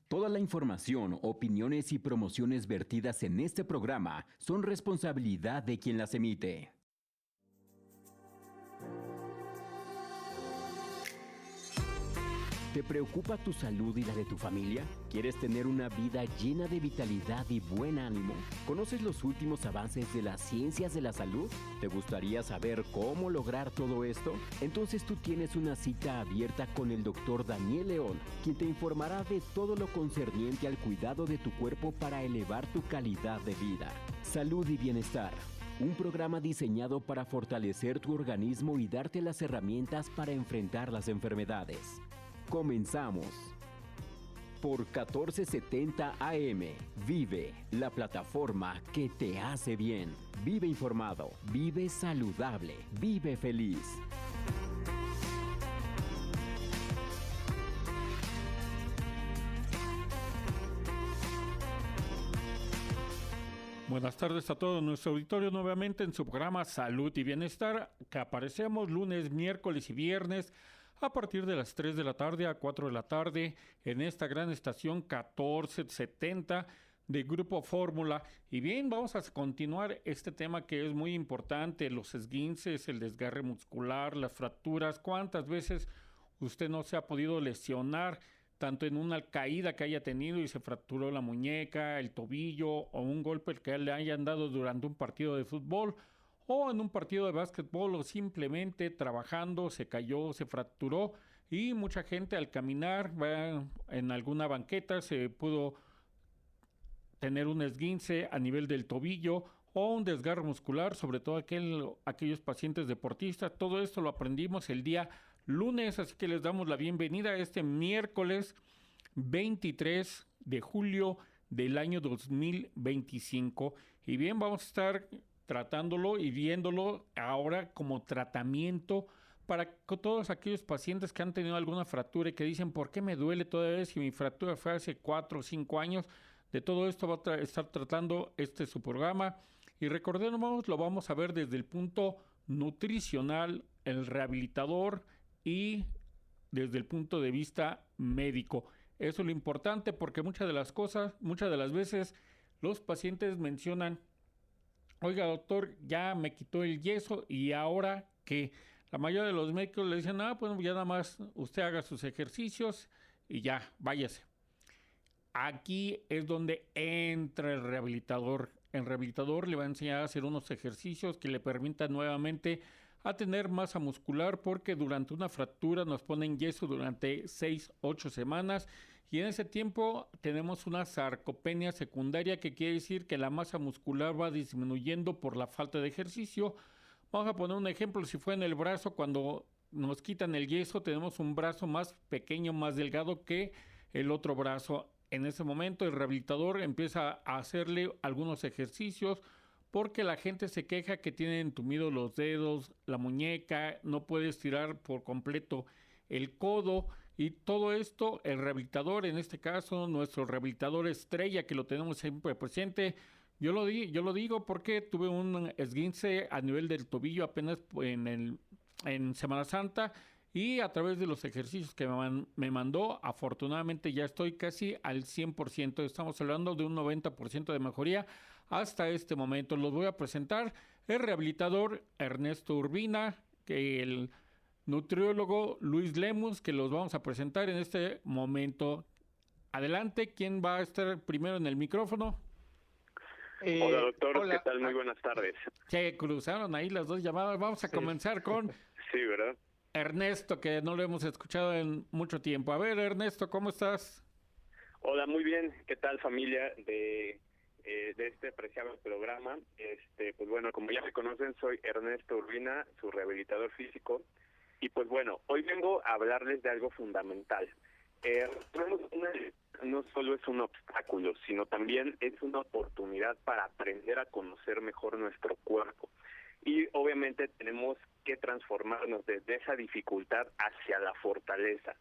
Toda la información, opiniones y promociones vertidas en este programa son responsabilidad de quien las emite. ¿Te preocupa tu salud y la de tu familia? ¿Quieres tener una vida llena de vitalidad y buen ánimo? ¿Conoces los últimos avances de las ciencias de la salud? ¿Te gustaría saber cómo lograr todo esto? Entonces tú tienes una cita abierta con el Dr. Daniel León, quien te informará de todo lo concerniente al cuidado de tu cuerpo para elevar tu calidad de vida. Salud y bienestar. Un programa diseñado para fortalecer tu organismo y darte las herramientas para enfrentar las enfermedades. Comenzamos. Por 1470 AM, Vive, la plataforma que te hace bien. Vive informado, vive saludable, vive feliz. Buenas tardes a todo nuestro auditorio nuevamente en su programa Salud y Bienestar, que aparecemos lunes, miércoles y viernes a partir de las 3 de la tarde a 4 de la tarde en esta gran estación 1470 de Grupo Fórmula. Y bien, vamos a continuar este tema que es muy importante, los esguinces, el desgarre muscular, las fracturas. ¿Cuántas veces usted no se ha podido lesionar, tanto en una caída que haya tenido y se fracturó la muñeca, el tobillo o un golpe que le hayan dado durante un partido de fútbol o en un partido de básquetbol o simplemente trabajando se cayó, se fracturó y mucha gente al caminar en alguna banqueta se pudo tener un esguince a nivel del tobillo o un desgarro muscular, sobre todo aquellos pacientes deportistas. Todo esto lo aprendimos el día lunes, así que les damos la bienvenida a este miércoles 23 de julio del año 2025. Y bien, vamos a estar tratándolo y viéndolo ahora como tratamiento para todos aquellos pacientes que han tenido alguna fractura y que dicen, ¿por qué me duele todavía si mi fractura fue hace 4 o 5 años? De todo esto va a estar tratando su programa. Y recordemos, lo vamos a ver desde el punto nutricional, el rehabilitador y desde el punto de vista médico. Eso es lo importante porque muchas de las veces los pacientes mencionan, oiga doctor, ya me quitó el yeso y ahora que la mayoría de los médicos le dicen, pues ya nada más usted haga sus ejercicios y ya, váyase. Aquí es donde entra el rehabilitador. El rehabilitador le va a enseñar a hacer unos ejercicios que le permitan nuevamente a tener masa muscular, porque durante una fractura nos ponen yeso durante 6-8 semanas y en ese tiempo tenemos una sarcopenia secundaria, que quiere decir que la masa muscular va disminuyendo por la falta de ejercicio. Vamos a poner un ejemplo, si fue en el brazo, cuando nos quitan el yeso tenemos un brazo más pequeño, más delgado que el otro brazo. En ese momento el rehabilitador empieza a hacerle algunos ejercicios porque la gente se queja que tienen entumidos los dedos, la muñeca, no puede estirar por completo el codo y todo esto. El rehabilitador, en este caso nuestro rehabilitador estrella, que lo tenemos siempre presente, yo lo digo porque tuve un esguince a nivel del tobillo apenas en Semana Santa. Y a través de los ejercicios que me mandó, afortunadamente ya estoy casi al 100%. Estamos hablando de un 90% de mejoría hasta este momento. Los voy a presentar el rehabilitador Ernesto Urbina, que el nutriólogo Luis Lemus, que los vamos a presentar en este momento. Adelante, ¿quién va a estar primero en el micrófono? Hola doctor, hola. ¿Qué tal? Muy buenas tardes. Se cruzaron ahí las dos llamadas. Vamos a comenzar con Sí, ¿verdad? Ernesto, que no lo hemos escuchado en mucho tiempo. A ver, Ernesto, ¿cómo estás? Hola, muy bien. ¿Qué tal, familia de este apreciable programa? Pues bueno, como ya me conocen, soy Ernesto Urbina, su rehabilitador físico. Y pues bueno, hoy vengo a hablarles de algo fundamental. No solo es un obstáculo, sino también es una oportunidad para aprender a conocer mejor nuestro cuerpo. Y obviamente tenemos que transformarnos desde esa dificultad hacia la fortaleza.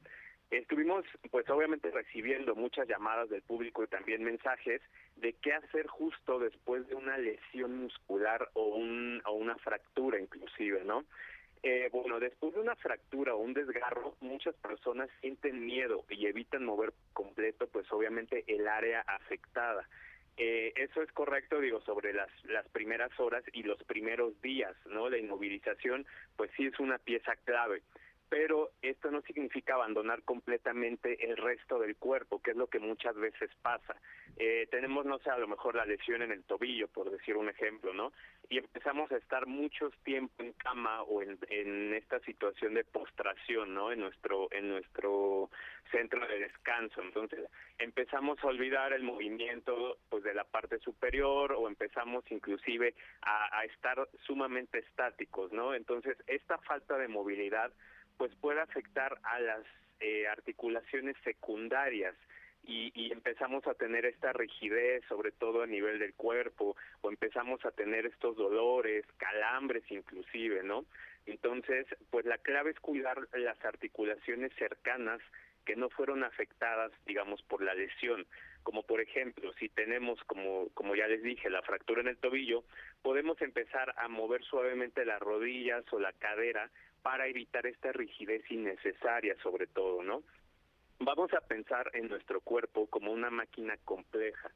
Estuvimos, pues obviamente, recibiendo muchas llamadas del público y también mensajes de qué hacer justo después de una lesión muscular o una fractura inclusive, ¿no? Bueno, después de una fractura o un desgarro, muchas personas sienten miedo y evitan mover completo, pues obviamente el área afectada. Eso es correcto, digo, sobre las primeras horas y los primeros días, ¿no? La inmovilización, pues sí es una pieza clave. Pero esto no significa abandonar completamente el resto del cuerpo, que es lo que muchas veces pasa. Tenemos, no sé, a lo mejor la lesión en el tobillo, por decir un ejemplo, ¿no? Y empezamos a estar mucho tiempo en cama o en esta situación de postración, ¿no? En nuestro centro de descanso. Entonces, empezamos a olvidar el movimiento, pues, de la parte superior, o empezamos inclusive a estar sumamente estáticos, ¿no? Entonces, esta falta de movilidad pues puede afectar a las articulaciones secundarias y empezamos a tener esta rigidez, sobre todo a nivel del cuerpo, o empezamos a tener estos dolores, calambres inclusive, ¿no? Entonces, pues la clave es cuidar las articulaciones cercanas que no fueron afectadas, digamos, por la lesión. Como por ejemplo, si tenemos, como ya les dije, la fractura en el tobillo, podemos empezar a mover suavemente las rodillas o la cadera para evitar esta rigidez innecesaria, sobre todo, ¿no? Vamos a pensar en nuestro cuerpo como una máquina compleja.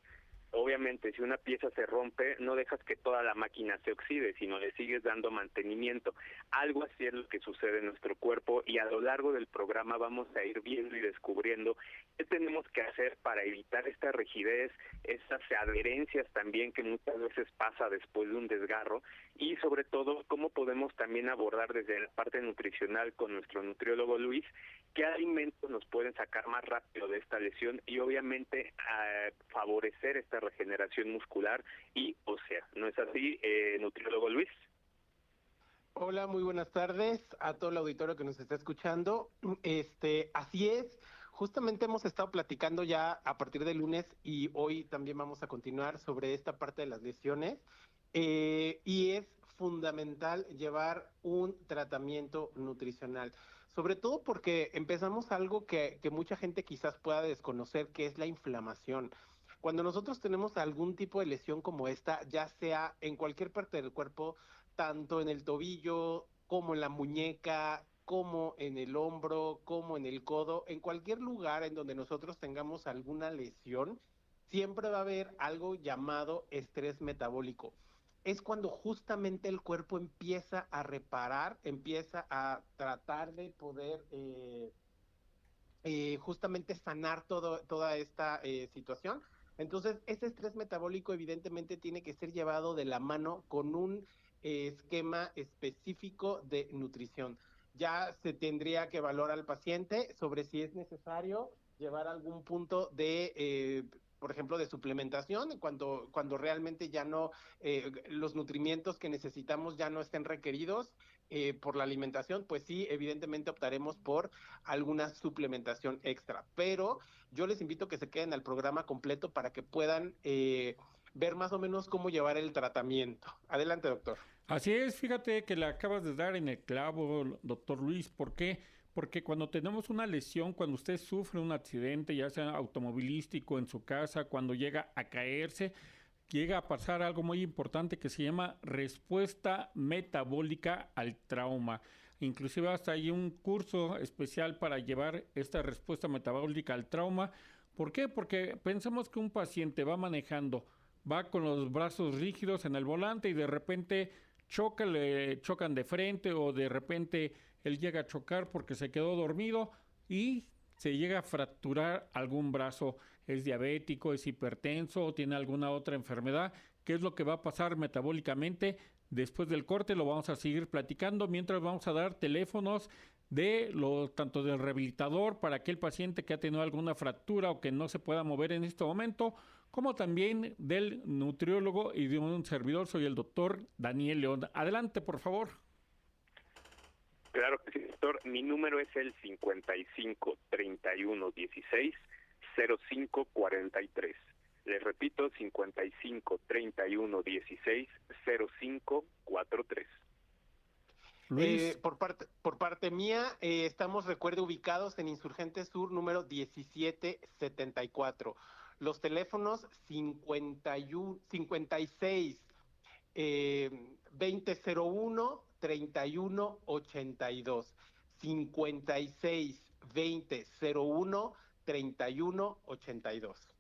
Obviamente, si una pieza se rompe, no dejas que toda la máquina se oxide, sino le sigues dando mantenimiento. Algo así es lo que sucede en nuestro cuerpo, y a lo largo del programa vamos a ir viendo y descubriendo qué tenemos que hacer para evitar esta rigidez, estas adherencias también que muchas veces pasa después de un desgarro, y sobre todo cómo podemos también abordar desde la parte nutricional con nuestro nutriólogo Luis qué alimentos nos pueden sacar más rápido de esta lesión y obviamente favorecer esta regeneración muscular y ósea. ¿No es así, nutriólogo Luis? Hola, muy buenas tardes a todo el auditorio que nos está escuchando. Así es. Justamente hemos estado platicando ya a partir del lunes y hoy también vamos a continuar sobre esta parte de las lesiones. Y es fundamental llevar un tratamiento nutricional, sobre todo porque empezamos algo que mucha gente quizás pueda desconocer, que es la inflamación. Cuando nosotros tenemos algún tipo de lesión como esta, ya sea en cualquier parte del cuerpo, tanto en el tobillo como en la muñeca, como en el hombro, como en el codo, en cualquier lugar en donde nosotros tengamos alguna lesión, siempre va a haber algo llamado estrés metabólico. Es cuando justamente el cuerpo empieza a reparar, empieza a tratar de poder justamente sanar toda esta situación. Entonces, ese estrés metabólico evidentemente tiene que ser llevado de la mano con un esquema específico de nutrición. Ya se tendría que evaluar al paciente sobre si es necesario llevar algún punto de, por ejemplo, de suplementación, cuando realmente ya no, los nutrimientos que necesitamos ya no estén requeridos por la alimentación, pues sí, evidentemente optaremos por alguna suplementación extra. Pero yo les invito a que se queden al programa completo para que puedan ver más o menos cómo llevar el tratamiento. Adelante, doctor. Así es, fíjate que le acabas de dar en el clavo, doctor Luis. ¿Por qué? Porque cuando tenemos una lesión, cuando usted sufre un accidente, ya sea automovilístico en su casa, cuando llega a caerse, llega a pasar algo muy importante que se llama respuesta metabólica al trauma. Inclusive hasta hay un curso especial para llevar esta respuesta metabólica al trauma. ¿Por qué? Porque pensamos que un paciente va manejando, va con los brazos rígidos en el volante y de repente le chocan de frente, o de repente él llega a chocar porque se quedó dormido y se llega a fracturar algún brazo. Es diabético, es hipertenso o tiene alguna otra enfermedad. ¿Qué es lo que va a pasar metabólicamente? Después del corte lo vamos a seguir platicando, mientras vamos a dar teléfonos tanto del rehabilitador para aquel paciente que ha tenido alguna fractura o que no se pueda mover en este momento, como también del nutriólogo y de un servidor. Soy el doctor Daniel León. Adelante, por favor. Claro que sí, doctor. Mi número es el 55 31 16 05 43. Les repito, 55 31 16 05 43. Luis. Por parte mía, estamos, recuerde, ubicados en Insurgente Sur, número 1774. Los teléfonos 51, 56 2001 3182. 56 20 01 3182.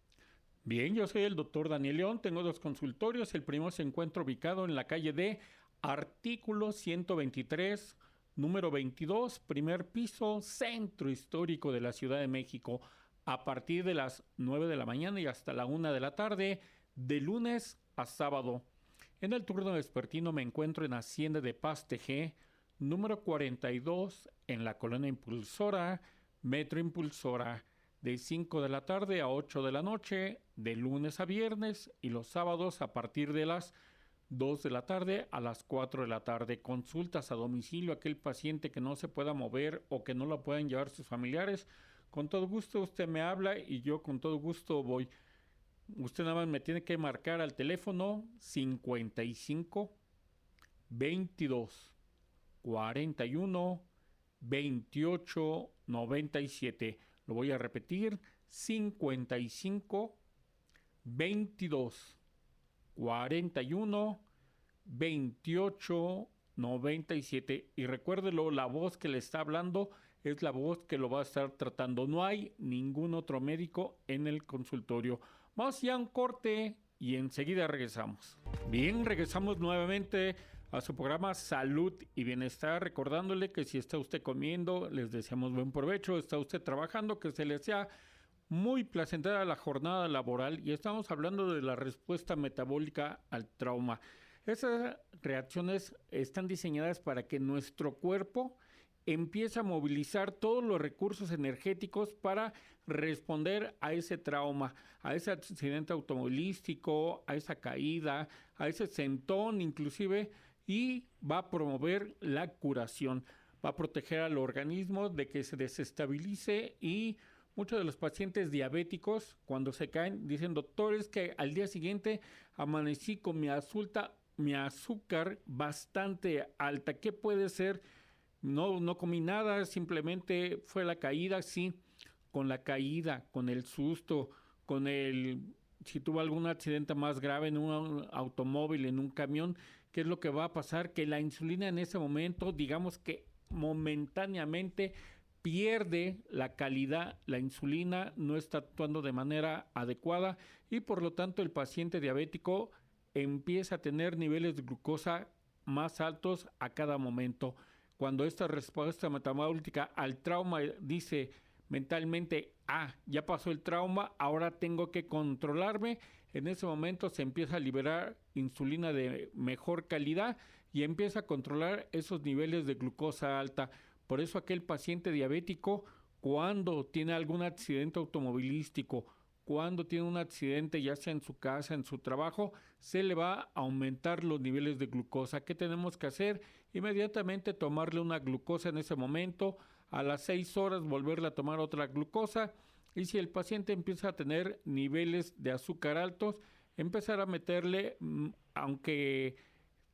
Bien, yo soy el doctor Daniel León, tengo 2 consultorios. El primero se encuentra ubicado en la calle de Artículo 123, número 22, primer piso, Centro Histórico de la Ciudad de México, a partir de las 9 de la mañana y hasta la 1 de la tarde, de lunes a sábado. En el turno vespertino me encuentro en Hacienda de Paz Tejé, número 42, en la Colonia Impulsora, Metro Impulsora, de 5 de la tarde a 8 de la noche, de lunes a viernes, y los sábados a partir de las 2 de la tarde a las 4 de la tarde. Consultas a domicilio, aquel paciente que no se pueda mover o que no lo puedan llevar sus familiares. Con todo gusto usted me habla y yo con todo gusto voy. Usted nada más me tiene que marcar al teléfono 55 22 41 28 97. Lo voy a repetir: 55 22 41 28 97. Y recuérdelo, la voz que le está hablando es la voz que lo va a estar tratando. No hay ningún otro médico en el consultorio. Vamos ya a un corte y enseguida regresamos. Bien, regresamos nuevamente a su programa Salud y Bienestar, recordándole que si está usted comiendo, les deseamos buen provecho. Está usted trabajando, que se le sea muy placentera la jornada laboral, y estamos hablando de la respuesta metabólica al trauma. Esas reacciones están diseñadas para que nuestro cuerpo empiece a movilizar todos los recursos energéticos para responder a ese trauma, a ese accidente automovilístico, a esa caída, a ese sentón inclusive, y va a promover la curación, va a proteger al organismo de que se desestabilice. Y muchos de los pacientes diabéticos, cuando se caen, dicen: doctor, es que al día siguiente amanecí con mi azúcar bastante alta. ¿Qué puede ser? No comí nada, simplemente fue la caída. Sí, con la caída, con el susto, si tuvo algún accidente más grave en un automóvil, en un camión, ¿qué es lo que va a pasar? Que la insulina en ese momento, digamos que momentáneamente, pierde la calidad. La insulina no está actuando de manera adecuada y por lo tanto el paciente diabético empieza a tener niveles de glucosa más altos a cada momento. Cuando esta respuesta metabólica al trauma dice mentalmente: ya pasó el trauma, ahora tengo que controlarme, en ese momento se empieza a liberar insulina de mejor calidad y empieza a controlar esos niveles de glucosa alta. Por eso aquel paciente diabético, cuando tiene algún accidente automovilístico, cuando tiene un accidente ya sea en su casa, en su trabajo, se le va a aumentar los niveles de glucosa. ¿Qué tenemos que hacer? Inmediatamente tomarle una glucosa en ese momento, a las 6 horas volverle a tomar otra glucosa, y si el paciente empieza a tener niveles de azúcar altos, empezar a meterle, aunque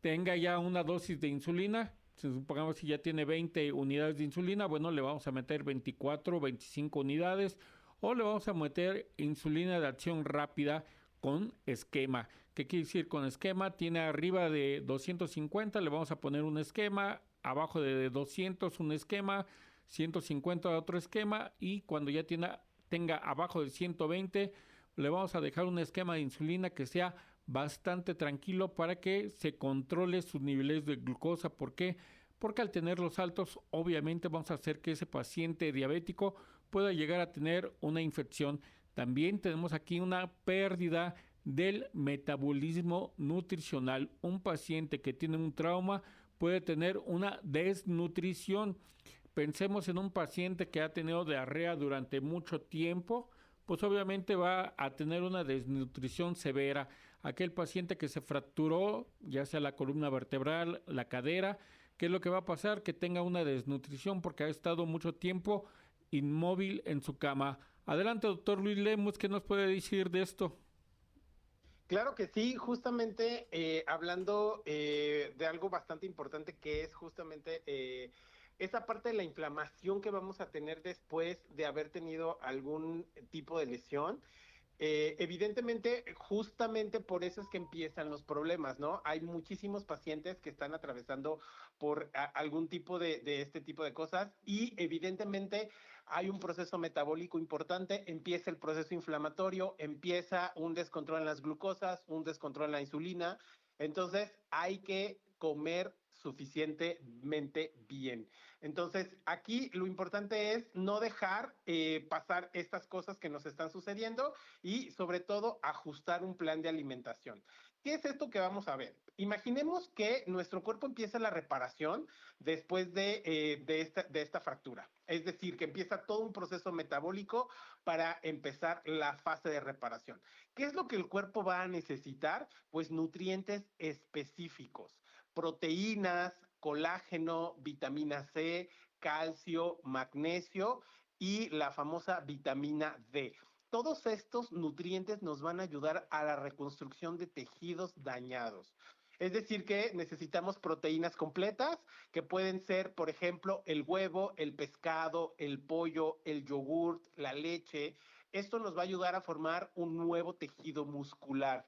tenga ya una dosis de insulina, supongamos si ya tiene 20 unidades de insulina, bueno, le vamos a meter 24, 25 unidades, o le vamos a meter insulina de acción rápida con esquema. ¿Qué quiere decir con esquema? Tiene arriba de 250, le vamos a poner un esquema, abajo de 200 un esquema, 150 otro esquema, y cuando ya tenga abajo de 120, le vamos a dejar un esquema de insulina que sea bastante tranquilo para que se controle sus niveles de glucosa. ¿Por qué? Porque al tenerlos altos, obviamente vamos a hacer que ese paciente diabético pueda llegar a tener una infección. También tenemos aquí una pérdida del metabolismo nutricional. Un paciente que tiene un trauma puede tener una desnutrición. Pensemos en un paciente que ha tenido diarrea durante mucho tiempo, pues obviamente va a tener una desnutrición severa. Aquel paciente que se fracturó, ya sea la columna vertebral, la cadera, ¿qué es lo que va a pasar? Que tenga una desnutrición porque ha estado mucho tiempo inmóvil en su cama. Adelante, doctor Luis Lemus, ¿qué nos puede decir de esto? Claro que sí, justamente hablando de algo bastante importante, que es justamente esa parte de la inflamación que vamos a tener después de haber tenido algún tipo de lesión. Evidentemente, justamente por eso es que empiezan los problemas, ¿no? Hay muchísimos pacientes que están atravesando por algún tipo de este tipo de cosas y evidentemente hay un proceso metabólico importante, empieza el proceso inflamatorio, empieza un descontrol en las glucosas, un descontrol en la insulina, entonces hay que comer suficientemente bien. Entonces, aquí lo importante es no dejar pasar estas cosas que nos están sucediendo y sobre todo ajustar un plan de alimentación. ¿Qué es esto que vamos a ver? Imaginemos que nuestro cuerpo empieza la reparación después de esta fractura. Es decir, que empieza todo un proceso metabólico para empezar la fase de reparación. ¿Qué es lo que el cuerpo va a necesitar? Pues nutrientes específicos, proteínas, colágeno, vitamina C, calcio, magnesio y la famosa vitamina D. Todos estos nutrientes nos van a ayudar a la reconstrucción de tejidos dañados. Es decir, que necesitamos proteínas completas, que pueden ser, por ejemplo, el huevo, el pescado, el pollo, el yogurt, la leche. Esto nos va a ayudar a formar un nuevo tejido muscular.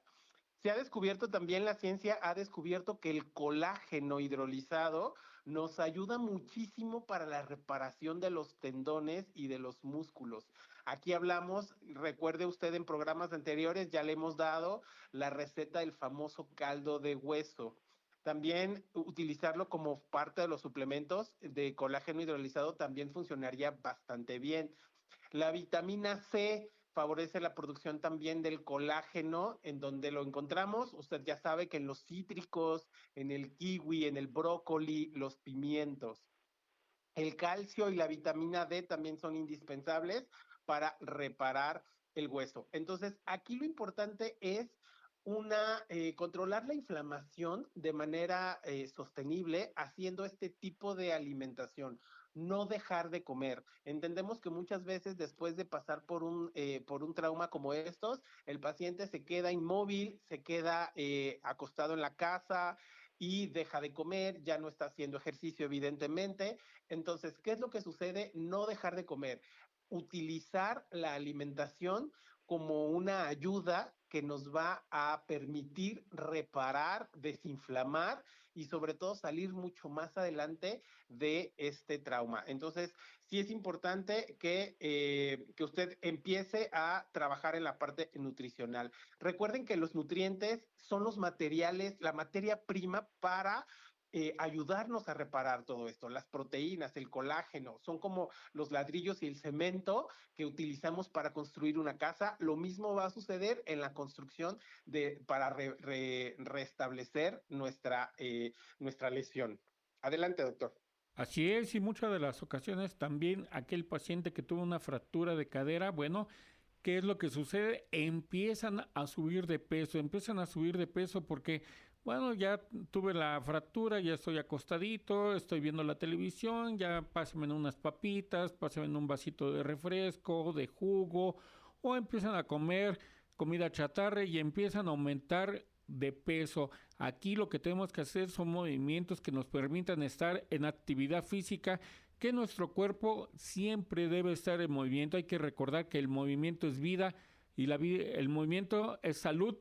Se ha descubierto también, la ciencia ha descubierto que el colágeno hidrolizado nos ayuda muchísimo para la reparación de los tendones y de los músculos. Aquí hablamos, recuerde usted en programas anteriores, ya le hemos dado la receta del famoso caldo de hueso. También utilizarlo como parte de los suplementos de colágeno hidrolizado también funcionaría bastante bien. La vitamina C favorece la producción también del colágeno, en donde lo encontramos. Usted ya sabe que en los cítricos, en el kiwi, en el brócoli, los pimientos. El calcio y la vitamina D también son indispensables para reparar el hueso. Entonces, aquí lo importante es controlar la inflamación de manera sostenible haciendo este tipo de alimentación. No dejar de comer. Entendemos que muchas veces después de pasar por un trauma como estos, el paciente se queda inmóvil, se queda acostado en la casa y deja de comer, ya no está haciendo ejercicio evidentemente. Entonces, ¿qué es lo que sucede? No dejar de comer, utilizar la alimentación como una ayuda que nos va a permitir reparar, desinflamar y sobre todo salir mucho más adelante de este trauma. Entonces, sí es importante que usted empiece a trabajar en la parte nutricional. Recuerden que los nutrientes son los materiales, la materia prima para ayudarnos a reparar todo esto. Las proteínas, el colágeno, son como los ladrillos y el cemento que utilizamos para construir una casa. Lo mismo va a suceder en la construcción para restablecer nuestra lesión. Adelante, doctor. Así es, y muchas de las ocasiones también aquel paciente que tuvo una fractura de cadera, bueno, ¿qué es lo que sucede? Empiezan a subir de peso porque, bueno, ya tuve la fractura, ya estoy acostadito, estoy viendo la televisión, ya pásenme unas papitas, pásenme un vasito de refresco, de jugo, o empiezan a comer comida chatarra y empiezan a aumentar de peso. Aquí lo que tenemos que hacer son movimientos que nos permitan estar en actividad física, que nuestro cuerpo siempre debe estar en movimiento. Hay que recordar que el movimiento es vida y el movimiento es salud,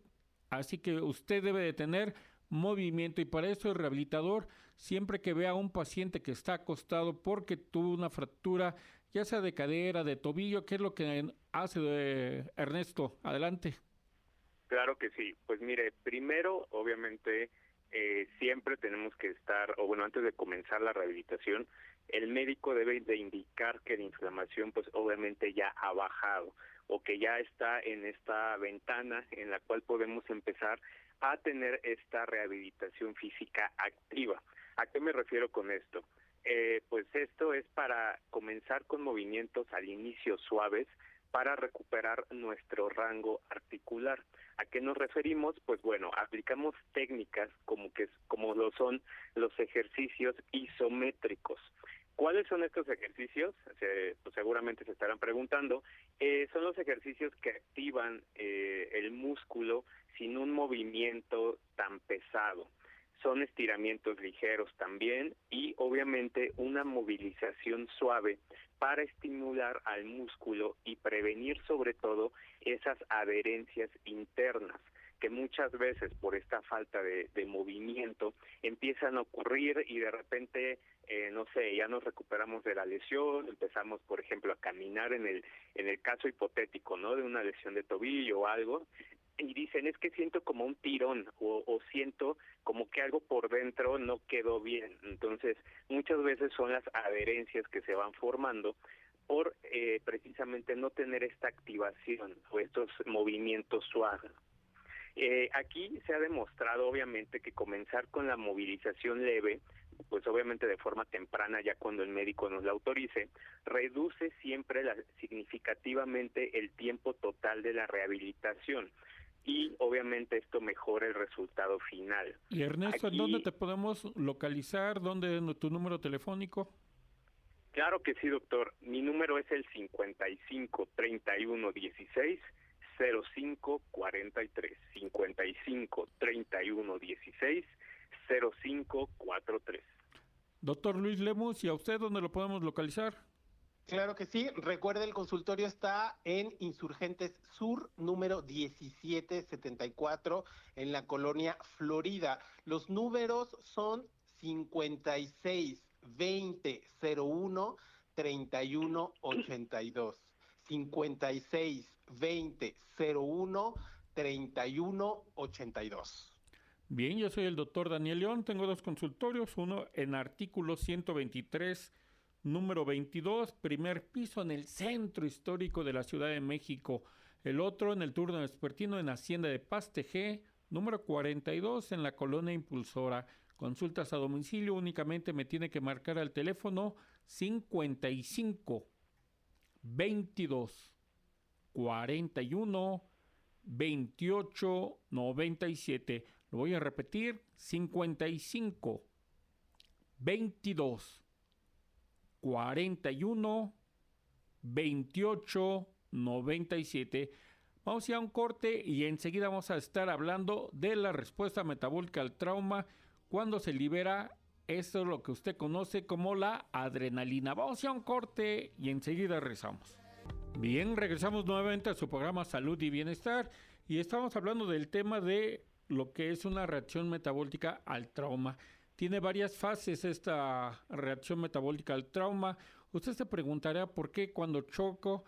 así que usted debe de tener movimiento y para eso el rehabilitador, siempre que vea a un paciente que está acostado porque tuvo una fractura, ya sea de cadera, de tobillo, ¿qué es lo que hace Ernesto? Adelante. Claro que sí. Pues mire, primero, obviamente, siempre tenemos que estar, o bueno, antes de comenzar la rehabilitación, el médico debe de indicar que la inflamación, pues obviamente ya ha bajado, o que ya está en esta ventana en la cual podemos empezar a tener esta rehabilitación física activa. ¿A qué me refiero con esto? Pues esto es para comenzar con movimientos al inicio suaves, para recuperar nuestro rango articular. ¿A qué nos referimos? Pues bueno, aplicamos técnicas como lo son los ejercicios isométricos. ¿Cuáles son estos ejercicios? Pues seguramente se estarán preguntando. Son los ejercicios que activan el músculo sin un movimiento tan pesado. son estiramientos ligeros también y obviamente una movilización suave para estimular al músculo y prevenir sobre todo esas adherencias internas que muchas veces por esta falta de movimiento empiezan a ocurrir y de repente, no sé, ya nos recuperamos de la lesión, empezamos, por ejemplo, a caminar en el caso hipotético, ¿no? De una lesión de tobillo o algo, y dicen, es que siento como un tirón o siento como que algo por dentro no quedó bien. Entonces, muchas veces son las adherencias que se van formando por precisamente no tener esta activación o estos movimientos suaves. Aquí se ha demostrado obviamente que comenzar con la movilización leve, pues obviamente de forma temprana, ya cuando el médico nos la autorice, reduce siempre significativamente el tiempo total de la rehabilitación y obviamente esto mejora el resultado final. Y Ernesto, Aquí, ¿en dónde te podemos localizar? ¿Dónde tu número telefónico? Claro que sí, doctor. Mi número es el 55 31 16 05 43, 55 31 16 05 43. Doctor Luis Lemus, ¿y a usted dónde lo podemos localizar? Claro que sí. Recuerde, el consultorio está en Insurgentes Sur, número 1774, en la colonia Florida. Los números son 56 20 01 31 82. 56 20 01 31 82. Bien, yo soy el doctor Daniel León, tengo dos consultorios, uno en artículo 123, número 22, primer piso en el centro histórico de la Ciudad de México, el otro en el turno vespertino en Hacienda de Pastejé, número 42 en la colonia Impulsora. Consultas a domicilio, únicamente me tiene que marcar al teléfono 55 22 41 28 97. Lo voy a repetir, 55 22 41 28 97. Vamos a ir a un corte y enseguida vamos a estar hablando de la respuesta metabólica al trauma cuando se libera eso, lo que usted conoce como la adrenalina. Vamos a ir a un corte y enseguida regresamos. Bien, regresamos nuevamente a su programa Salud y Bienestar y estamos hablando del tema de lo que es una reacción metabólica al trauma. Tiene varias fases esta reacción metabólica al trauma. Usted se preguntará por qué cuando choco,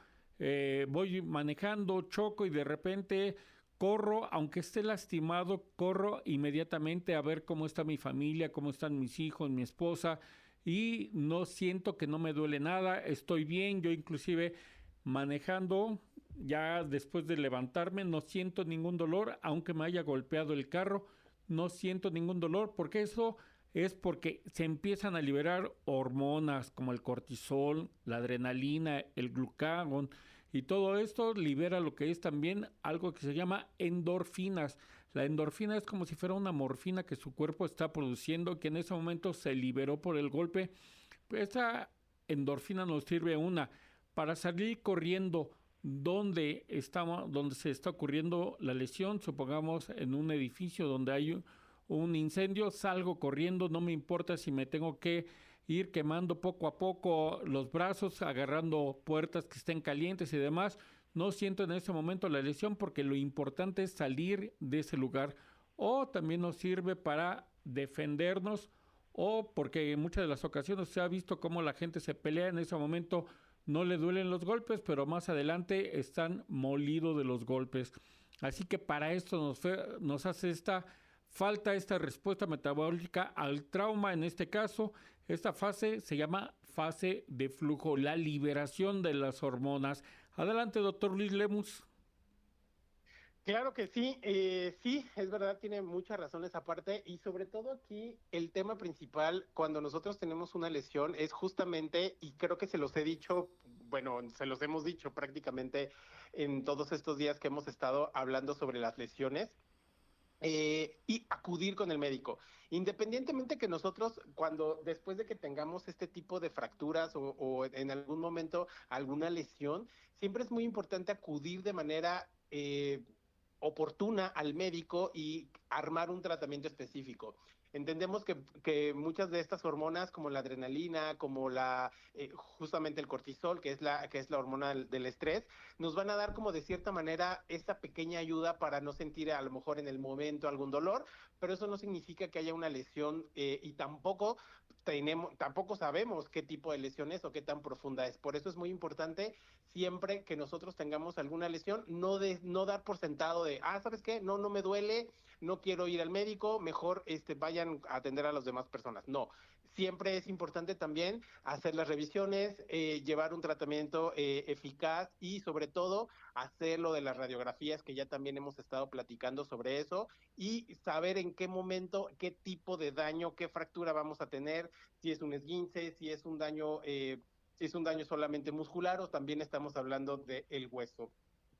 voy manejando, choco y de repente corro, aunque esté lastimado, corro inmediatamente a ver cómo está mi familia, cómo están mis hijos, mi esposa, y no siento que no me duele nada, estoy bien. Yo inclusive manejando, ya después de levantarme, no siento ningún dolor, aunque me haya golpeado el carro, no siento ningún dolor, porque eso es porque se empiezan a liberar hormonas como el cortisol, la adrenalina, el glucagón, y todo esto libera lo que es también algo que se llama endorfinas. La endorfina es como si fuera una morfina que su cuerpo está produciendo, que en ese momento se liberó por el golpe. Esa endorfina nos sirve para salir corriendo donde se está ocurriendo la lesión. Supongamos en un edificio donde hay un incendio, salgo corriendo, no me importa si me tengo que ir quemando poco a poco los brazos, agarrando puertas que estén calientes y demás. No siento en ese momento la lesión porque lo importante es salir de ese lugar. O también nos sirve para defendernos, o porque en muchas de las ocasiones se ha visto cómo la gente se pelea en ese momento. No le duelen los golpes, pero más adelante están molidos de los golpes. Así que para esto nos hace falta esta respuesta metabólica al trauma. En este caso, esta fase se llama fase de flujo, la liberación de las hormonas. Adelante, doctor Luis Lemus. Claro que sí, sí, es verdad, tiene muchas razones aparte y sobre todo aquí el tema principal cuando nosotros tenemos una lesión es justamente, y creo que se los he dicho, bueno, se los hemos dicho prácticamente en todos estos días que hemos estado hablando sobre las lesiones, y acudir con el médico. Independientemente que nosotros, después de que tengamos este tipo de fracturas o en algún momento alguna lesión, siempre es muy importante acudir de manera oportuna al médico y armar un tratamiento específico. Entendemos que muchas de estas hormonas, como la adrenalina, como justamente el cortisol, que es la hormona del estrés, nos van a dar como de cierta manera esta pequeña ayuda para no sentir a lo mejor en el momento algún dolor, pero eso no significa que haya una lesión, y tampoco sabemos qué tipo de lesión es o qué tan profunda es. Por eso es muy importante siempre que nosotros tengamos alguna lesión, no dar por sentado de, ¿sabes qué? No me duele, no quiero ir al médico, mejor vayan a atender a las demás personas. No, siempre es importante también hacer las revisiones, llevar un tratamiento eficaz y sobre todo hacer lo de las radiografías, que ya también hemos estado platicando sobre eso, y saber en qué momento, qué tipo de daño, qué fractura vamos a tener, si es un esguince, si es un daño solamente muscular o también estamos hablando del hueso.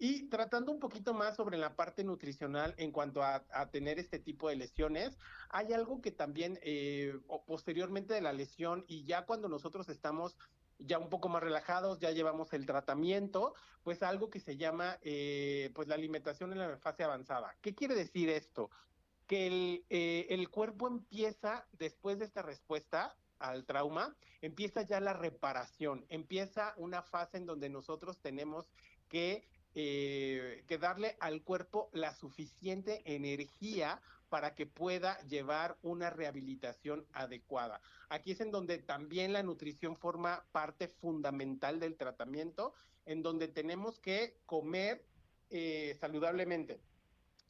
Y tratando un poquito más sobre la parte nutricional en cuanto a tener este tipo de lesiones, hay algo que también posteriormente de la lesión y ya cuando nosotros estamos ya un poco más relajados, ya llevamos el tratamiento, pues algo que se llama pues la alimentación en la fase avanzada. ¿Qué quiere decir esto? Que el cuerpo empieza, después de esta respuesta al trauma, empieza ya la reparación, empieza una fase en donde nosotros tenemos que darle al cuerpo la suficiente energía para que pueda llevar una rehabilitación adecuada. Aquí es en donde también la nutrición forma parte fundamental del tratamiento, en donde tenemos que comer saludablemente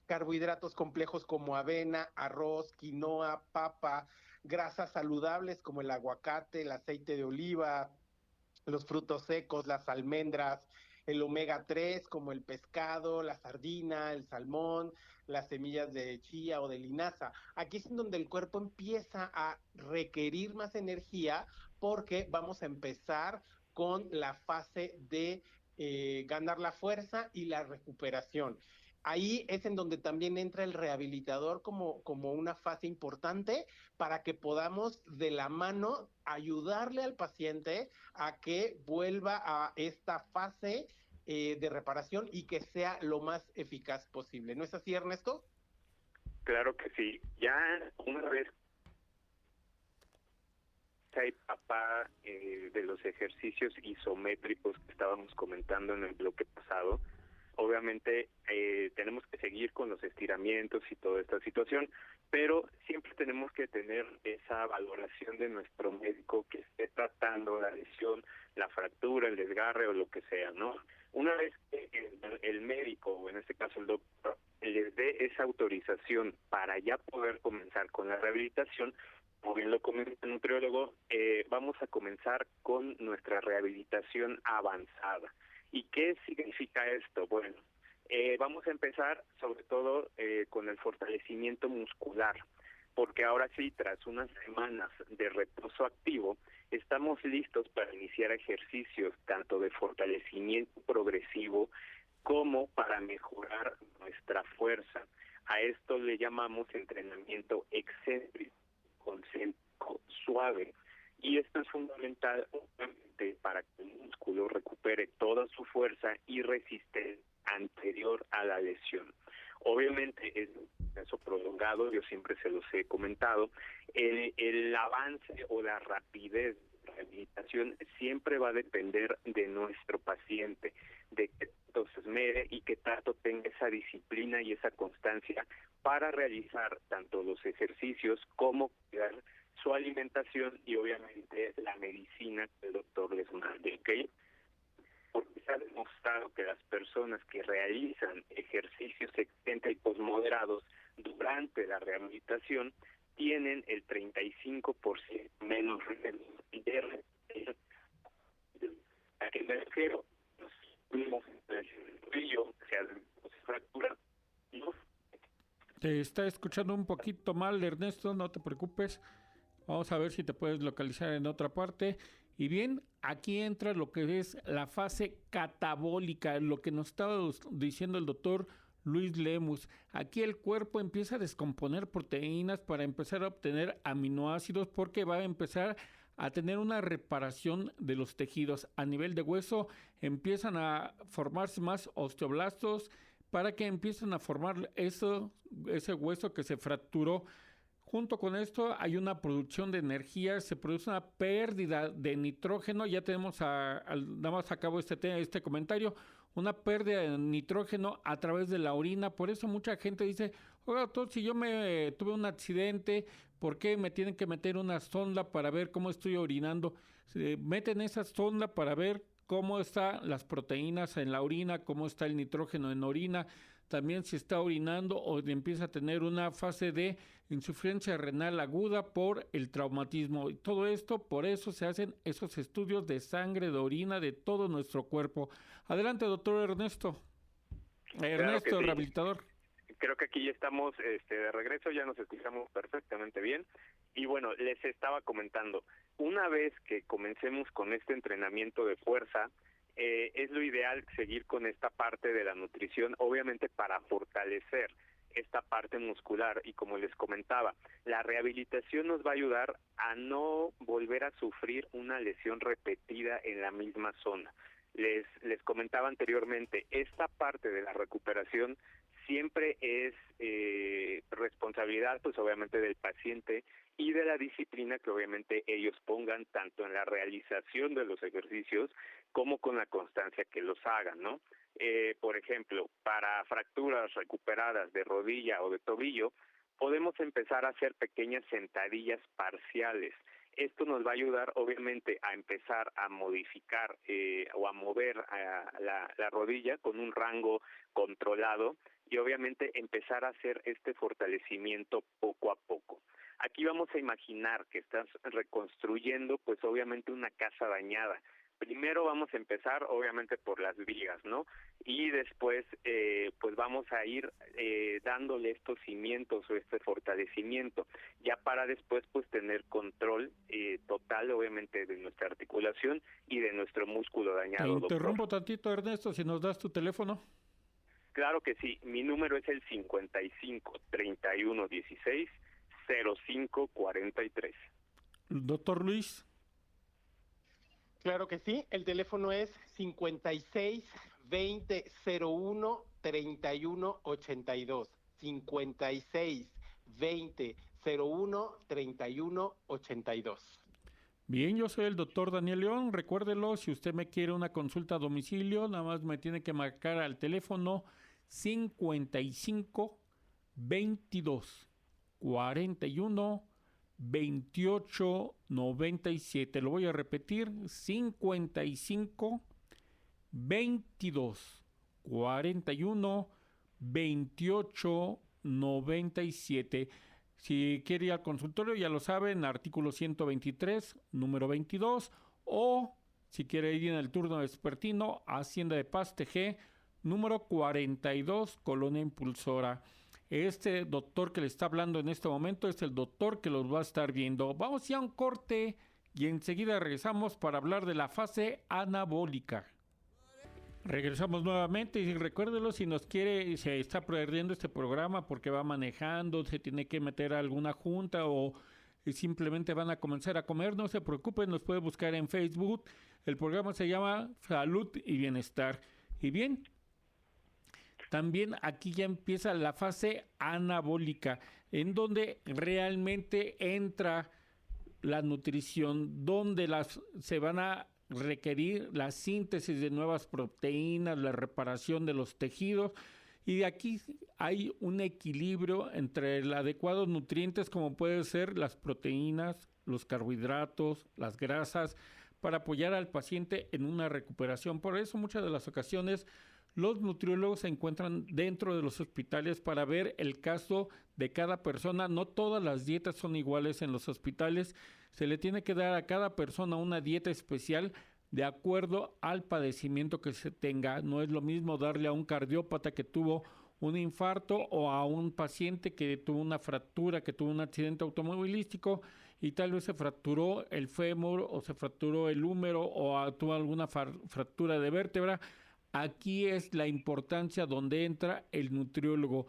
carbohidratos complejos como avena, arroz, quinoa, papa, grasas saludables como el aguacate, el aceite de oliva, los frutos secos, las almendras, el omega 3 como el pescado, la sardina, el salmón, las semillas de chía o de linaza. Aquí es en donde el cuerpo empieza a requerir más energía porque vamos a empezar con la fase de ganar la fuerza y la recuperación. Ahí es en donde también entra el rehabilitador como una fase importante para que podamos de la mano ayudarle al paciente a que vuelva a esta fase de reparación y que sea lo más eficaz posible. ¿No es así, Ernesto? Claro que sí. Ya una vez esa etapa de los ejercicios isométricos que estábamos comentando en el bloque pasado, obviamente tenemos que seguir con los estiramientos y toda esta situación, pero siempre tenemos que tener esa valoración de nuestro médico que esté tratando la lesión, la fractura, el desgarre o lo que sea, ¿no? Una vez que el médico, o en este caso el doctor, les dé esa autorización para ya poder comenzar con la rehabilitación, como bien lo comenta el nutriólogo, vamos a comenzar con nuestra rehabilitación avanzada. ¿Y qué significa esto? Bueno, vamos a empezar sobre todo con el fortalecimiento muscular, porque ahora sí, tras unas semanas de reposo activo, estamos listos para iniciar ejercicios tanto de fortalecimiento progresivo como para mejorar nuestra fuerza. A esto le llamamos entrenamiento excéntrico, concéntrico, suave. Y esto es fundamental para que el músculo recupere toda su fuerza y resistencia anterior a la lesión. Obviamente es un proceso prolongado, yo siempre se los he comentado, el avance o la rapidez de la rehabilitación siempre va a depender de nuestro paciente, de que tanto se esmere y que tanto tenga esa disciplina y esa constancia para realizar tanto los ejercicios como cuidar su alimentación y obviamente la medicina que el doctor les mande, ¿ok? Porque se ha demostrado que las personas que realizan ejercicios excéntricos moderados durante la rehabilitación tienen el 35% menos riesgo de repetir. ¿A qué me refiero? Los mismos brillo, sea de fractura, ¿no? Te está escuchando un poquito mal, Ernesto, no te preocupes. Vamos a ver si te puedes localizar en otra parte. Y bien, aquí entra lo que es la fase catabólica, lo que nos estaba diciendo el doctor Luis Lemus. Aquí el cuerpo empieza a descomponer proteínas para empezar a obtener aminoácidos porque va a empezar a tener una reparación de los tejidos. A nivel de hueso empiezan a formarse más osteoblastos para que empiecen a formar ese hueso que se fracturó. Junto con esto hay una producción de energía, se produce una pérdida de nitrógeno, ya tenemos nada más acabo este comentario, una pérdida de nitrógeno a través de la orina, por eso mucha gente dice, oiga, doctor, si yo me tuve un accidente, ¿por qué me tienen que meter una sonda para ver cómo estoy orinando? Se meten esa sonda para ver cómo están las proteínas en la orina, cómo está el nitrógeno en orina, también si está orinando o empieza a tener una fase de insuficiencia renal aguda por el traumatismo. Y todo esto, por eso se hacen esos estudios de sangre, de orina, de todo nuestro cuerpo. Adelante, doctor Ernesto. Ernesto, sí. Rehabilitador. Creo que aquí ya estamos de regreso, ya nos escuchamos perfectamente bien. Y bueno, les estaba comentando, una vez que comencemos con este entrenamiento de fuerza, es lo ideal seguir con esta parte de la nutrición, obviamente para fortalecer esta parte muscular, y como les comentaba, la rehabilitación nos va a ayudar a no volver a sufrir una lesión repetida en la misma zona. Les comentaba anteriormente, esta parte de la recuperación siempre es responsabilidad, pues obviamente del paciente y de la disciplina que obviamente ellos pongan tanto en la realización de los ejercicios como con la constancia que los hagan, ¿no? Por ejemplo, para fracturas recuperadas de rodilla o de tobillo, podemos empezar a hacer pequeñas sentadillas parciales. Esto nos va a ayudar, obviamente, a empezar a modificar o a mover la rodilla con un rango controlado y, obviamente, empezar a hacer este fortalecimiento poco a poco. Aquí vamos a imaginar que estás reconstruyendo, pues, obviamente, una casa dañada. Primero vamos a empezar, obviamente, por las vigas, ¿no? Y después, pues vamos a ir dándole estos cimientos o este fortalecimiento, ya para después, pues, tener control total, obviamente, de nuestra articulación y de nuestro músculo dañado. Te interrumpo tantito, Ernesto, si nos das tu teléfono. Claro que sí, mi número es el 55 31 16 05 43. Doctor Luis. Claro que sí, el teléfono es 56 20 01 31 82. 56 20 01 31 82. Bien, yo soy el doctor Daniel León. Recuérdelo, si usted me quiere una consulta a domicilio, nada más me tiene que marcar al teléfono 55 22 41 28 97. Lo voy a repetir, 55 22 41 28 97. Si quiere ir al consultorio, ya lo saben, artículo 123, número 22, o si quiere ir en el turno vespertino, Hacienda de Paz TG, número 42, Colonia Impulsora. Este doctor que le está hablando en este momento es el doctor que los va a estar viendo. Vamos ya a un corte y enseguida regresamos para hablar de la fase anabólica. Regresamos nuevamente y recuérdelo, si nos quiere, se está perdiendo este programa porque va manejando, se tiene que meter a alguna junta o simplemente van a comenzar a comer, no se preocupen, nos puede buscar en Facebook. El programa se llama Salud y Bienestar. Y bien, también aquí ya empieza la fase anabólica, en donde realmente entra la nutrición, donde se van a requerir la síntesis de nuevas proteínas, la reparación de los tejidos, y de aquí hay un equilibrio entre los adecuados nutrientes como pueden ser las proteínas, los carbohidratos, las grasas, para apoyar al paciente en una recuperación. Por eso muchas de las ocasiones los nutriólogos se encuentran dentro de los hospitales para ver el caso de cada persona. No todas las dietas son iguales en los hospitales. Se le tiene que dar a cada persona una dieta especial de acuerdo al padecimiento que se tenga. No es lo mismo darle a un cardiópata que tuvo un infarto o a un paciente que tuvo una fractura, que tuvo un accidente automovilístico y tal vez se fracturó el fémur o se fracturó el húmero o tuvo alguna fractura de vértebra. Aquí es la importancia donde entra el nutriólogo.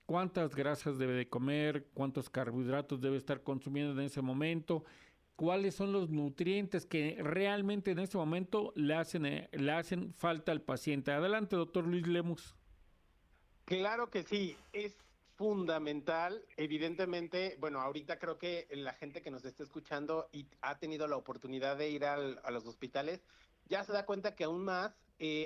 ¿Cuántas grasas debe de comer? ¿Cuántos carbohidratos debe estar consumiendo en ese momento? ¿Cuáles son los nutrientes que realmente en este momento le hacen falta al paciente? Adelante, doctor Luis Lemus. Claro que sí, es fundamental. Evidentemente, bueno, ahorita creo que la gente que nos está escuchando y ha tenido la oportunidad de ir a los hospitales, ya se da cuenta que aún más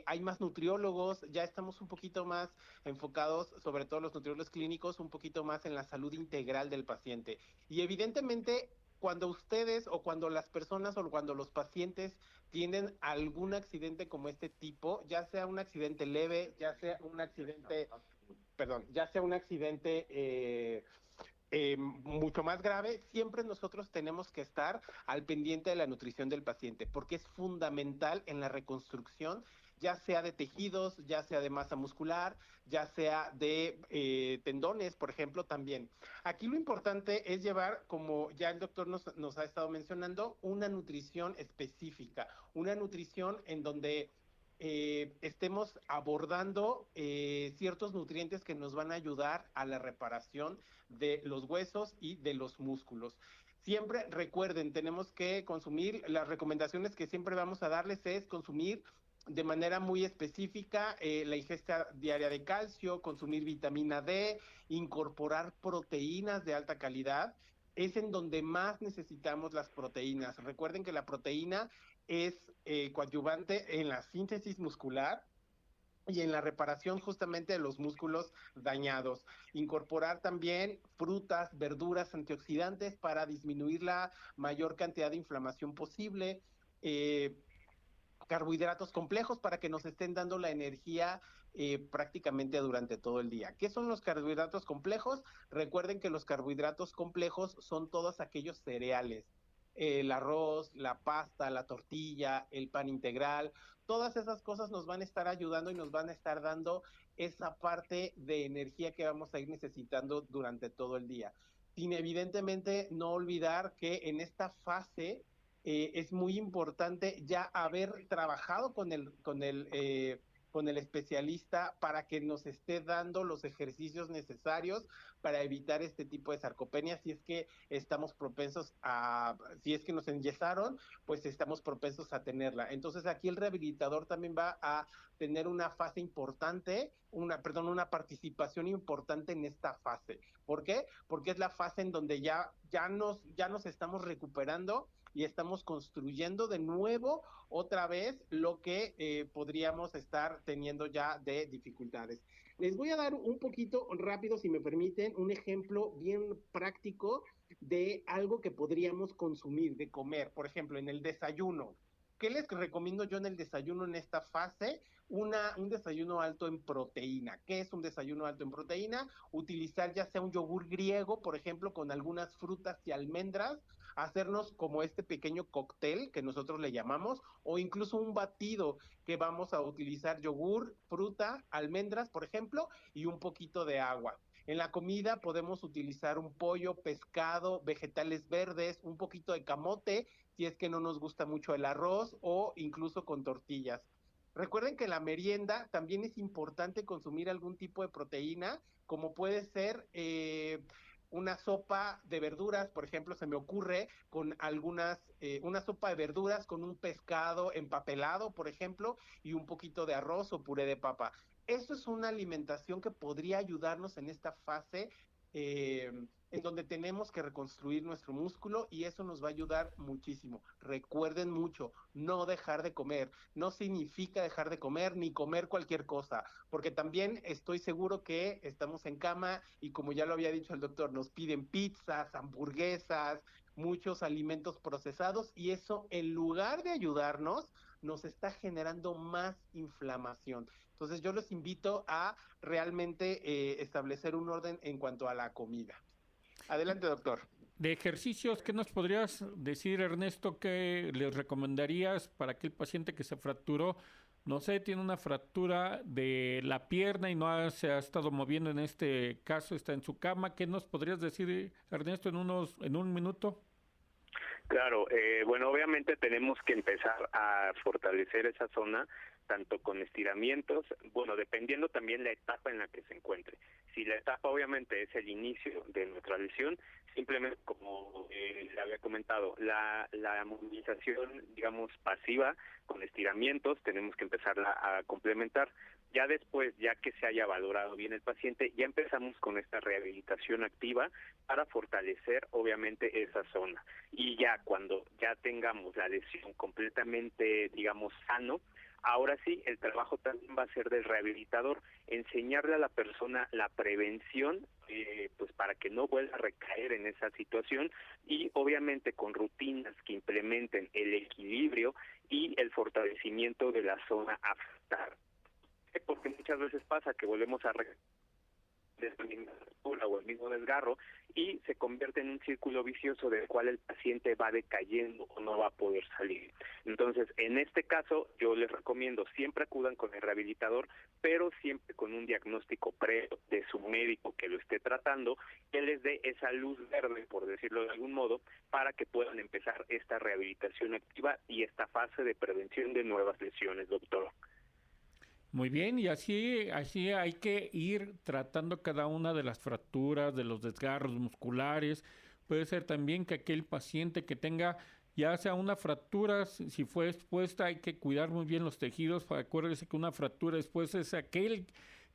hay más nutriólogos, ya estamos un poquito más enfocados, sobre todo los nutriólogos clínicos, un poquito más en la salud integral del paciente. Y evidentemente, cuando ustedes o cuando las personas o cuando los pacientes tienen algún accidente como este tipo, ya sea un accidente leve, ya sea un accidente, perdón, ya sea un accidente mucho más grave, siempre nosotros tenemos que estar al pendiente de la nutrición del paciente, porque es fundamental en la reconstrucción, ya sea de tejidos, ya sea de masa muscular, ya sea de tendones, por ejemplo, también. Aquí lo importante es llevar, como ya el doctor nos ha estado mencionando, una nutrición específica, una nutrición en donde estemos abordando ciertos nutrientes que nos van a ayudar a la reparación de los huesos y de los músculos. Siempre recuerden, tenemos que consumir, las recomendaciones que siempre vamos a darles es consumir de manera muy específica la ingesta diaria de calcio, consumir vitamina D, incorporar proteínas de alta calidad. Es en donde más necesitamos las proteínas. Recuerden que la proteína es coadyuvante en la síntesis muscular y en la reparación justamente de los músculos dañados. Incorporar también frutas, verduras, antioxidantes para disminuir la mayor cantidad de inflamación posible. Carbohidratos complejos para que nos estén dando la energía prácticamente durante todo el día. ¿Qué son los carbohidratos complejos? Recuerden que los carbohidratos complejos son todos aquellos cereales, el arroz, la pasta, la tortilla, el pan integral, todas esas cosas nos van a estar ayudando y nos van a estar dando esa parte de energía que vamos a ir necesitando durante todo el día. Sin evidentemente no olvidar que en esta fase es muy importante ya haber trabajado con el especialista para que nos esté dando los ejercicios necesarios para evitar este tipo de sarcopenia. Si es que estamos propensos a, si es que nos enyesaron, pues estamos propensos a tenerla. Entonces aquí el rehabilitador también va a tener una fase importante, una participación importante en esta fase. ¿Por qué? Porque es la fase en donde ya nos estamos recuperando y estamos construyendo de nuevo otra vez lo que podríamos estar teniendo ya de dificultades. Les voy a dar un poquito rápido, si me permiten, un ejemplo bien práctico de algo que podríamos consumir, de comer, por ejemplo, en el desayuno. ¿Qué les recomiendo yo en el desayuno en esta fase? Un desayuno alto en proteína. ¿Qué es un desayuno alto en proteína? Utilizar ya sea un yogur griego, por ejemplo, con algunas frutas y almendras, hacernos como este pequeño cóctel que nosotros le llamamos, o incluso un batido que vamos a utilizar yogur, fruta, almendras, por ejemplo, y un poquito de agua. En la comida podemos utilizar un pollo, pescado, vegetales verdes, un poquito de camote, si es que no nos gusta mucho el arroz, o incluso con tortillas. Recuerden que la merienda también es importante consumir algún tipo de proteína, como puede ser una sopa de verduras, por ejemplo, se me ocurre con una sopa de verduras con un pescado empapelado, por ejemplo, y un poquito de arroz o puré de papa. Eso es una alimentación que podría ayudarnos en esta fase eh, en donde tenemos que reconstruir nuestro músculo y eso nos va a ayudar muchísimo. Recuerden mucho, no dejar de comer. No significa dejar de comer ni comer cualquier cosa, porque también estoy seguro que estamos en cama y como ya lo había dicho el doctor, nos piden pizzas, hamburguesas, muchos alimentos procesados y eso en lugar de ayudarnos nos está generando más inflamación. Entonces yo los invito a realmente establecer un orden en cuanto a la comida. Adelante, doctor. De ejercicios, ¿qué nos podrías decir, Ernesto, que les recomendarías para aquel paciente que se fracturó? No sé, tiene una fractura de la pierna y se ha estado moviendo en este caso, está en su cama. ¿Qué nos podrías decir, Ernesto, en un minuto? Claro, bueno, obviamente tenemos que empezar a fortalecer esa zona, tanto con estiramientos, bueno, dependiendo también la etapa en la que se encuentre. Si la etapa obviamente es el inicio de nuestra lesión, simplemente como le había comentado, la movilización, digamos, pasiva con estiramientos, tenemos que empezarla a complementar. Ya después, ya que se haya valorado bien el paciente, ya empezamos con esta rehabilitación activa para fortalecer obviamente esa zona. Y ya cuando ya tengamos la lesión completamente, digamos, sano, ahora sí, el trabajo también va a ser del rehabilitador, enseñarle a la persona la prevención, pues para que no vuelva a recaer en esa situación, y obviamente con rutinas que implementen el equilibrio y el fortalecimiento de la zona afectada. Porque muchas veces pasa que volvemos a o el mismo desgarro y se convierte en un círculo vicioso del cual el paciente va decayendo o no va a poder salir. Entonces, en este caso, yo les recomiendo siempre acudan con el rehabilitador, pero siempre con un diagnóstico previo de su médico que lo esté tratando, que les dé esa luz verde, por decirlo de algún modo, para que puedan empezar esta rehabilitación activa y esta fase de prevención de nuevas lesiones, doctor. Muy bien, y así hay que ir tratando cada una de las fracturas, de los desgarros musculares. Puede ser también que aquel paciente que tenga ya sea una fractura, si fue expuesta, hay que cuidar muy bien los tejidos. Acuérdese que una fractura después es aquel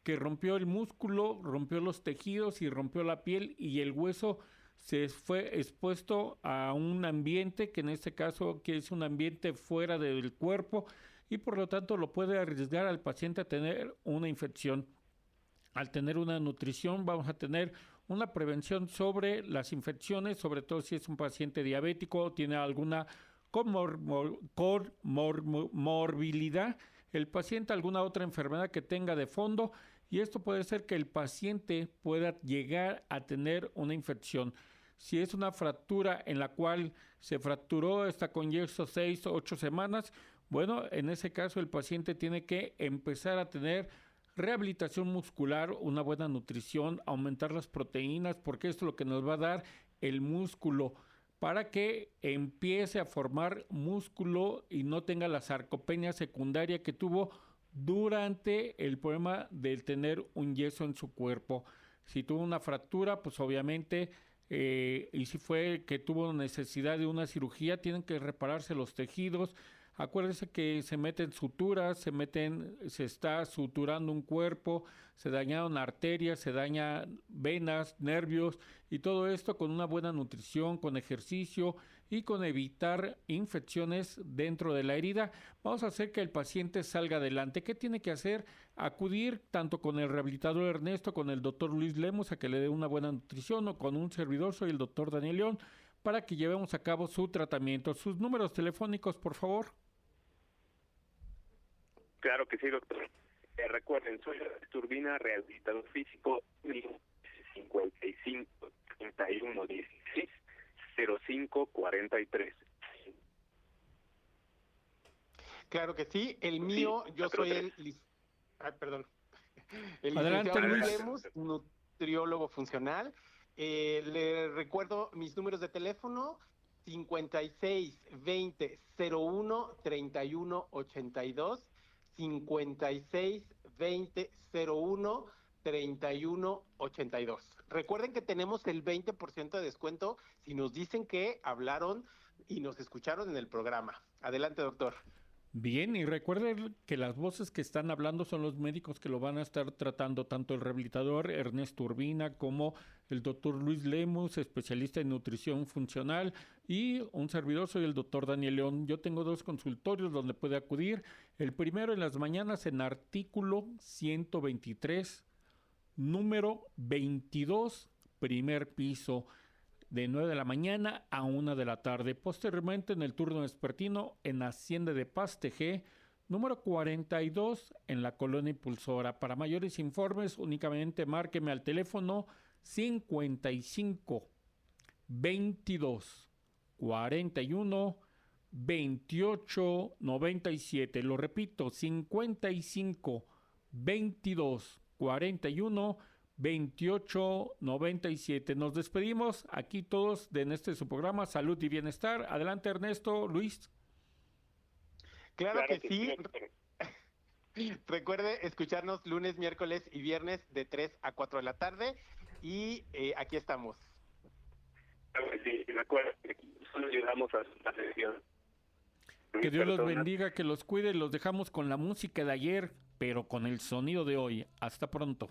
que rompió el músculo, rompió los tejidos y rompió la piel, y el hueso se fue expuesto a un ambiente que en este caso que es un ambiente fuera del cuerpo, y por lo tanto lo puede arriesgar al paciente a tener una infección. Al tener una nutrición vamos a tener una prevención sobre las infecciones, sobre todo si es un paciente diabético o tiene alguna comorbilidad, el paciente alguna otra enfermedad que tenga de fondo, y esto puede ser que el paciente pueda llegar a tener una infección. Si es una fractura en la cual se fracturó, está con yeso 6 o 8 semanas, bueno, en ese caso el paciente tiene que empezar a tener rehabilitación muscular, una buena nutrición, aumentar las proteínas, porque esto es lo que nos va a dar el músculo para que empiece a formar músculo y no tenga la sarcopenia secundaria que tuvo durante el problema de tener un yeso en su cuerpo. Si tuvo una fractura, pues obviamente, y si fue que tuvo necesidad de una cirugía, tienen que repararse los tejidos. Acuérdense que se meten suturas, se está suturando un cuerpo, se dañaron arterias, se dañan venas, nervios, y todo esto con una buena nutrición, con ejercicio y con evitar infecciones dentro de la herida. Vamos a hacer que el paciente salga adelante. ¿Qué tiene que hacer? Acudir tanto con el rehabilitador Ernesto, con el doctor Luis Lemos, a que le dé una buena nutrición, o con un servidor, soy el doctor Daniel León, para que llevemos a cabo su tratamiento. Sus números telefónicos, por favor. Claro que sí, doctor. Recuerden, soy Turbina, rehabilitador físico, 55 31 16 05 43. Claro que sí, el mío, yo soy el Adelante, licenciado Luis. Lemus, nutriólogo funcional. Le recuerdo mis números de teléfono: 56 20 01 31 82, 56 20 01 31 82. Recuerden que tenemos el 20% de descuento si nos dicen que hablaron y nos escucharon en el programa. Adelante, doctor. Bien, y recuerden que las voces que están hablando son los médicos que lo van a estar tratando, tanto el rehabilitador Ernesto Urbina como el doctor Luis Lemus, especialista en nutrición funcional, y un servidor, soy el doctor Daniel León. Yo tengo 2 consultorios donde puede acudir. El primero en las mañanas en artículo 123, número 22, primer piso, de 9 de la mañana a 1 de la tarde. Posteriormente en el turno vespertino en Hacienda de Paz Tejé, número 42 en la Colonia Impulsora. Para mayores informes únicamente márqueme al teléfono 55 22 41 28 97. Lo repito, 55 22 41 2897. Nos despedimos aquí todos en este su programa Salud y Bienestar. Adelante, Ernesto, Luis. Claro que sí. Recuerde escucharnos lunes, miércoles y viernes de 3 a 4 de la tarde, y aquí estamos. Sí, recuerden que solo ayudamos a la sesión. Que Dios los bendiga, que los cuide. Los dejamos con la música de ayer, pero con el sonido de hoy. Hasta pronto.